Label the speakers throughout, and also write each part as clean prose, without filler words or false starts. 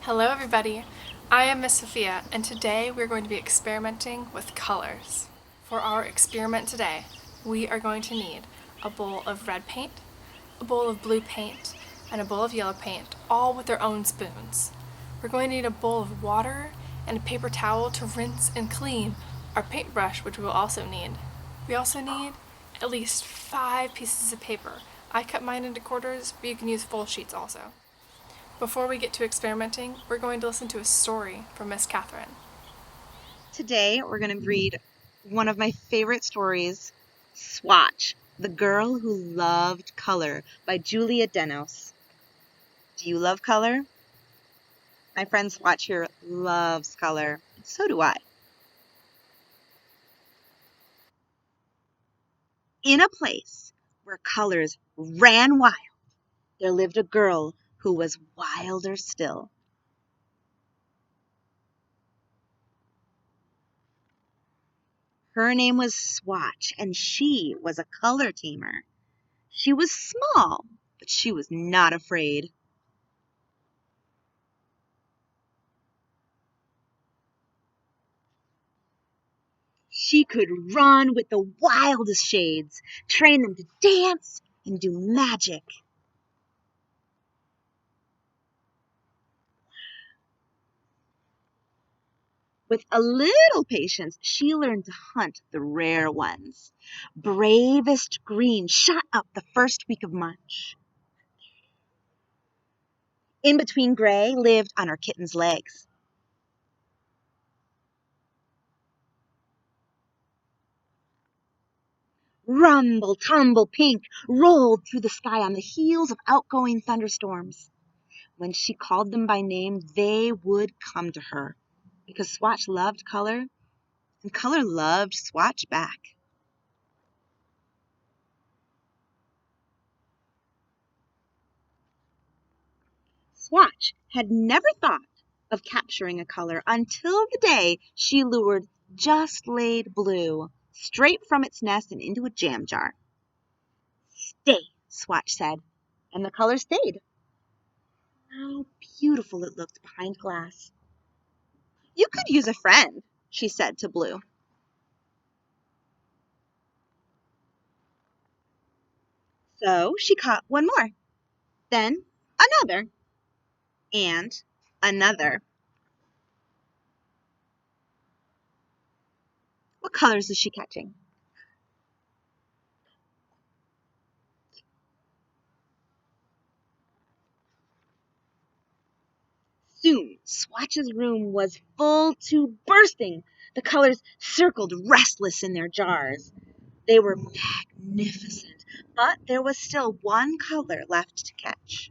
Speaker 1: Hello everybody, I am Miss Sophia and today we're going to be experimenting with colors. For our experiment today, we are going to need a bowl of red paint, a bowl of blue paint, and a bowl of yellow paint, all with their own spoons. We're going to need a bowl of water and a paper towel to rinse and clean our paintbrush, which we will also need. We also need at least 5 pieces of paper. I cut mine into quarters, but you can use full sheets also. Before we get to experimenting, we're going to listen to a story from Miss Katharine.
Speaker 2: Today, we're going to read one of my favorite stories, Swatch, The Girl Who Loved Color by Julia Denos. Do you love color? My friend Swatch here loves color. So do I. In a place where colors ran wild, there lived a girl who was wilder still. Her name was Swatch, and she was a color tamer. She was small, but she was not afraid. She could run with the wildest shades, train them to dance and do magic. With a little patience, she learned to hunt the rare ones. Bravest green shot up the first week of March. In between gray lived on her kitten's legs. Rumble, tumble, pink rolled through the sky on the heels of outgoing thunderstorms. When she called them by name, they would come to her, because Swatch loved color, and color loved Swatch back. Swatch had never thought of capturing a color until the day she lured just laid blue straight from its nest and into a jam jar. "Stay," Swatch said, and the color stayed. How beautiful it looked behind glass. "You could use a friend," she said to Blue. So she caught one more, then another, and another. What colors is she catching? Soon, Swatch's room was full to bursting. The colors circled restless in their jars. They were magnificent, but there was still one color left to catch.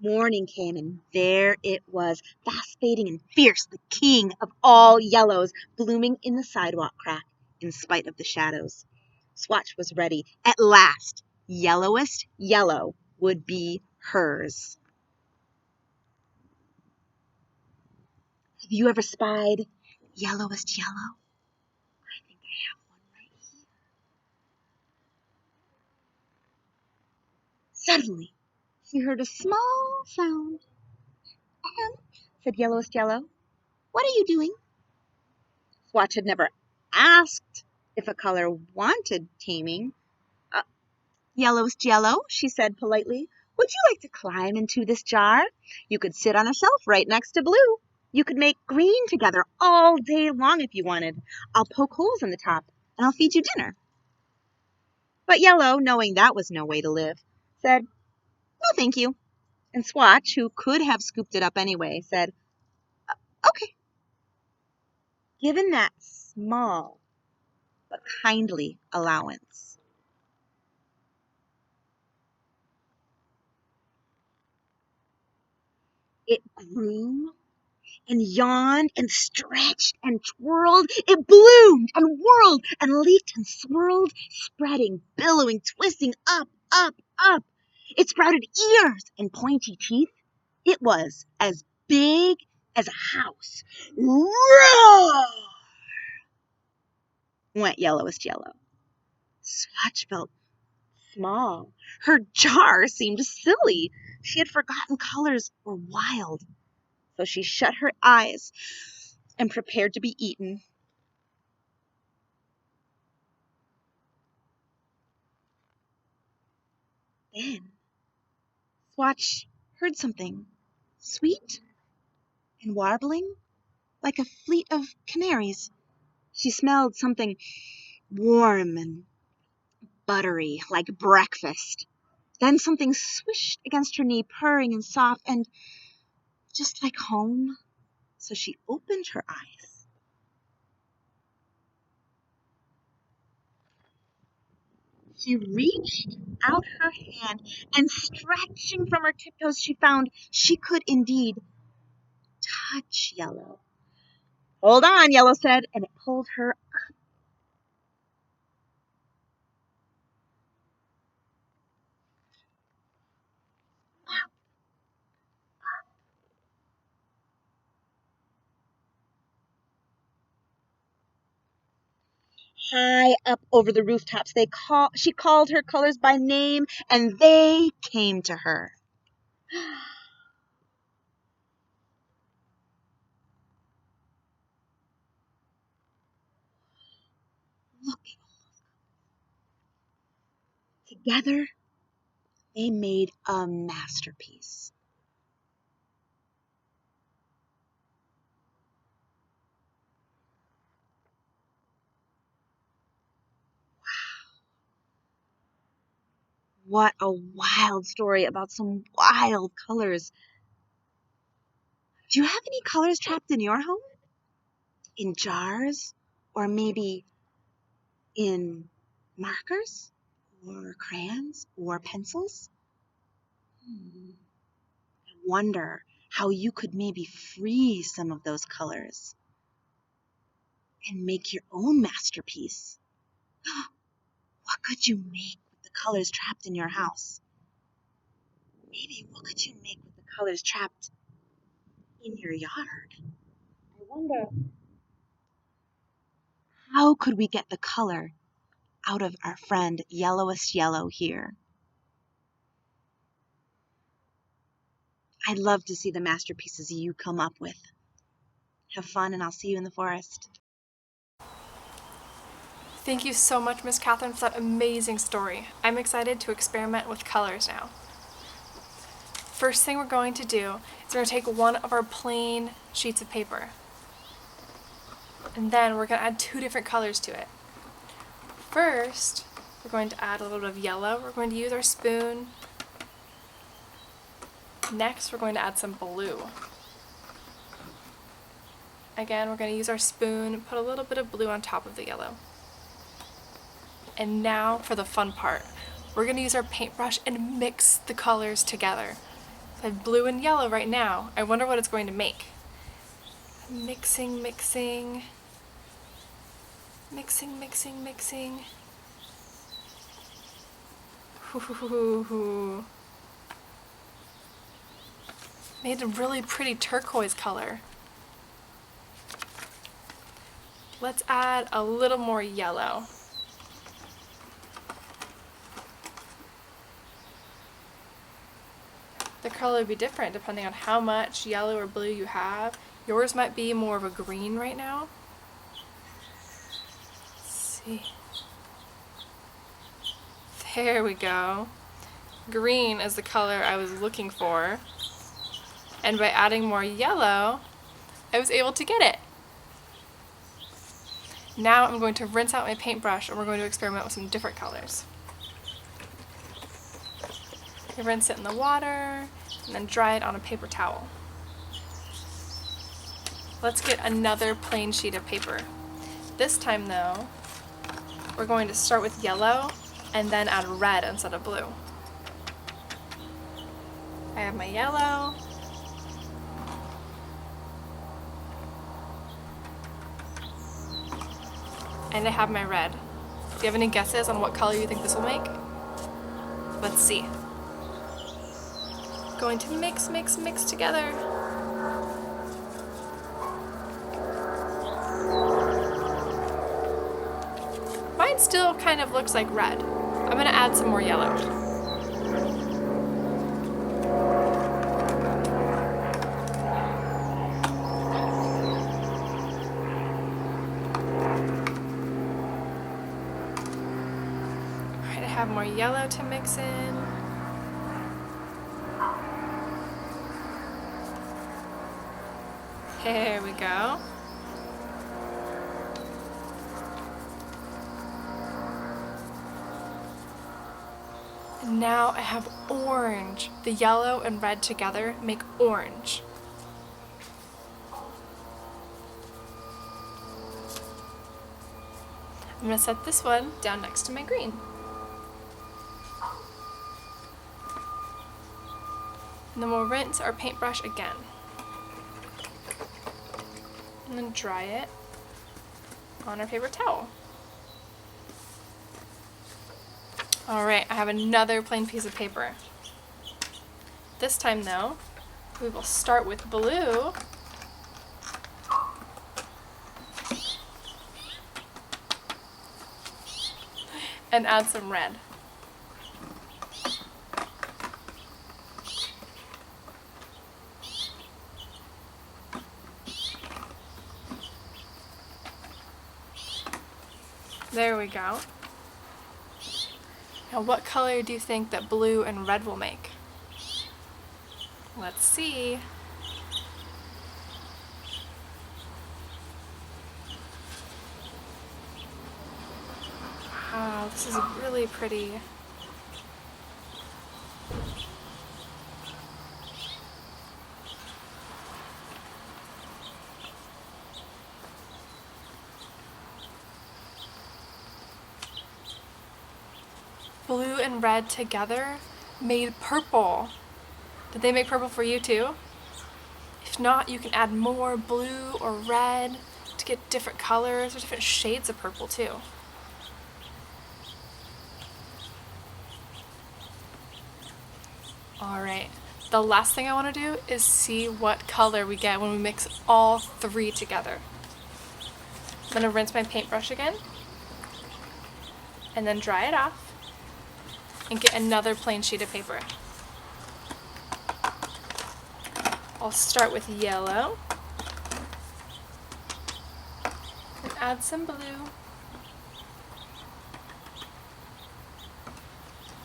Speaker 2: Morning came, and there it was, fast fading and fierce, the king of all yellows, blooming in the sidewalk crack in spite of the shadows. Swatch was ready. At last, yellowest yellow would be hers. Have you ever spied yellowest yellow? I think I have one right here. Suddenly, she heard a small sound. "Ahem," said yellowest yellow. "What are you doing?" Swatch had never asked if a color wanted taming. "Uh, Yellowest yellow," she said politely, "would you like to climb into this jar? You could sit on a shelf right next to blue. You could make green together all day long if you wanted. I'll poke holes in the top, and I'll feed you dinner." But yellow, knowing that was no way to live, said, "No, thank you." And Swatch, who could have scooped it up anyway, said, "Okay." Given that small but kindly allowance, it grew and yawned and stretched and twirled. It bloomed and whirled and leaped and swirled, spreading, billowing, twisting up, up, up. It sprouted ears and pointy teeth. It was as big as a house. "Roar!" went yellowest yellow. Swatch felt small. Her jar seemed silly. She had forgotten colors were wild. So she shut her eyes and prepared to be eaten. Then Swatch heard something sweet and warbling like a fleet of canaries. She smelled something warm and buttery like breakfast. Then something swished against her knee, purring and soft and just like home. So she opened her eyes. She reached out her hand, and stretching from her tiptoes, she found she could indeed touch Yellow. Hold on, Yellow said, and it pulled her high up over the rooftops. She called her colors by name, and they came to her. Look, together they made a masterpiece. What a wild story about some wild colors. Do you have any colors trapped in your home? In jars? Or maybe in markers? Or crayons? Or pencils? I wonder how you could maybe freeze some of those colors and make your own masterpiece. What could you make with the colors trapped in your house? Maybe what could you make with the colors trapped in your yard? I wonder, how could we get the color out of our friend Yellowest Yellow here? I'd love to see the masterpieces you come up with. Have fun, and I'll see you in the forest.
Speaker 1: Thank you so much, Miss Katharine, for that amazing story. I'm excited to experiment with colors now. First thing we're going to do is we're going to take one of our plain sheets of paper. And then we're going to add two different colors to it. First, we're going to add a little bit of yellow. We're going to use our spoon. Next, we're going to add some blue. Again, we're going to use our spoon, put a little bit of blue on top of the yellow. And now for the fun part. We're going to use our paintbrush and mix the colors together. I have blue and yellow right now. I wonder what it's going to make. Mixing, mixing. Mixing, mixing, mixing. Ooh. Made a really pretty turquoise color. Let's add a little more yellow. The color would be different depending on how much yellow or blue you have. Yours might be more of a green right now. Let's see. There we go. Green is the color I was looking for. And by adding more yellow, I was able to get it. Now I'm going to rinse out my paintbrush and we're going to experiment with some different colors. You rinse it in the water and then dry it on a paper towel. Let's get another plain sheet of paper. This time though, we're going to start with yellow and then add red instead of blue. I have my yellow. And I have my red. Do you have any guesses on what color you think this will make? Let's see. Going to mix, mix, mix together. Mine still kind of looks like red. I'm gonna add some more yellow. Alright, I have more yellow to mix in. There we go. And now I have orange. The yellow and red together make orange. I'm going to set this one down next to my green. And then we'll rinse our paintbrush again. And then dry it on our paper towel. Alright, I have another plain piece of paper. This time though, we will start with blue. And add some red. There we go. Now what color do you think that blue and red will make? Let's see. Wow, this is really pretty. Blue and red together made purple. Did they make purple for you too? If not, you can add more blue or red to get different colors or different shades of purple too. Alright, the last thing I want to do is see what color we get when we mix all three together. I'm going to rinse my paintbrush again and then dry it off and get another plain sheet of paper. I'll start with yellow and add some blue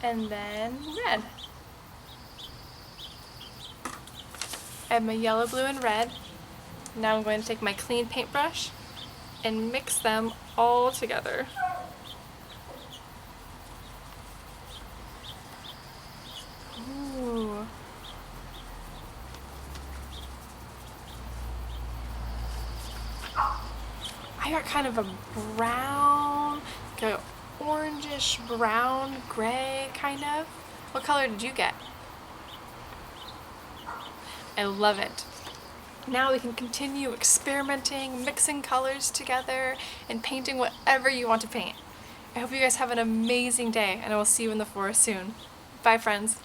Speaker 1: and then red. I have my yellow, blue, and red. Now I'm going to take my clean paintbrush and mix them all together. Ooh. I got kind of a brown, like a orangish brown, gray kind of. What color did you get? I love it. Now we can continue experimenting, mixing colors together, and painting whatever you want to paint. I hope you guys have an amazing day, and I will see you in the forest soon. Bye, friends.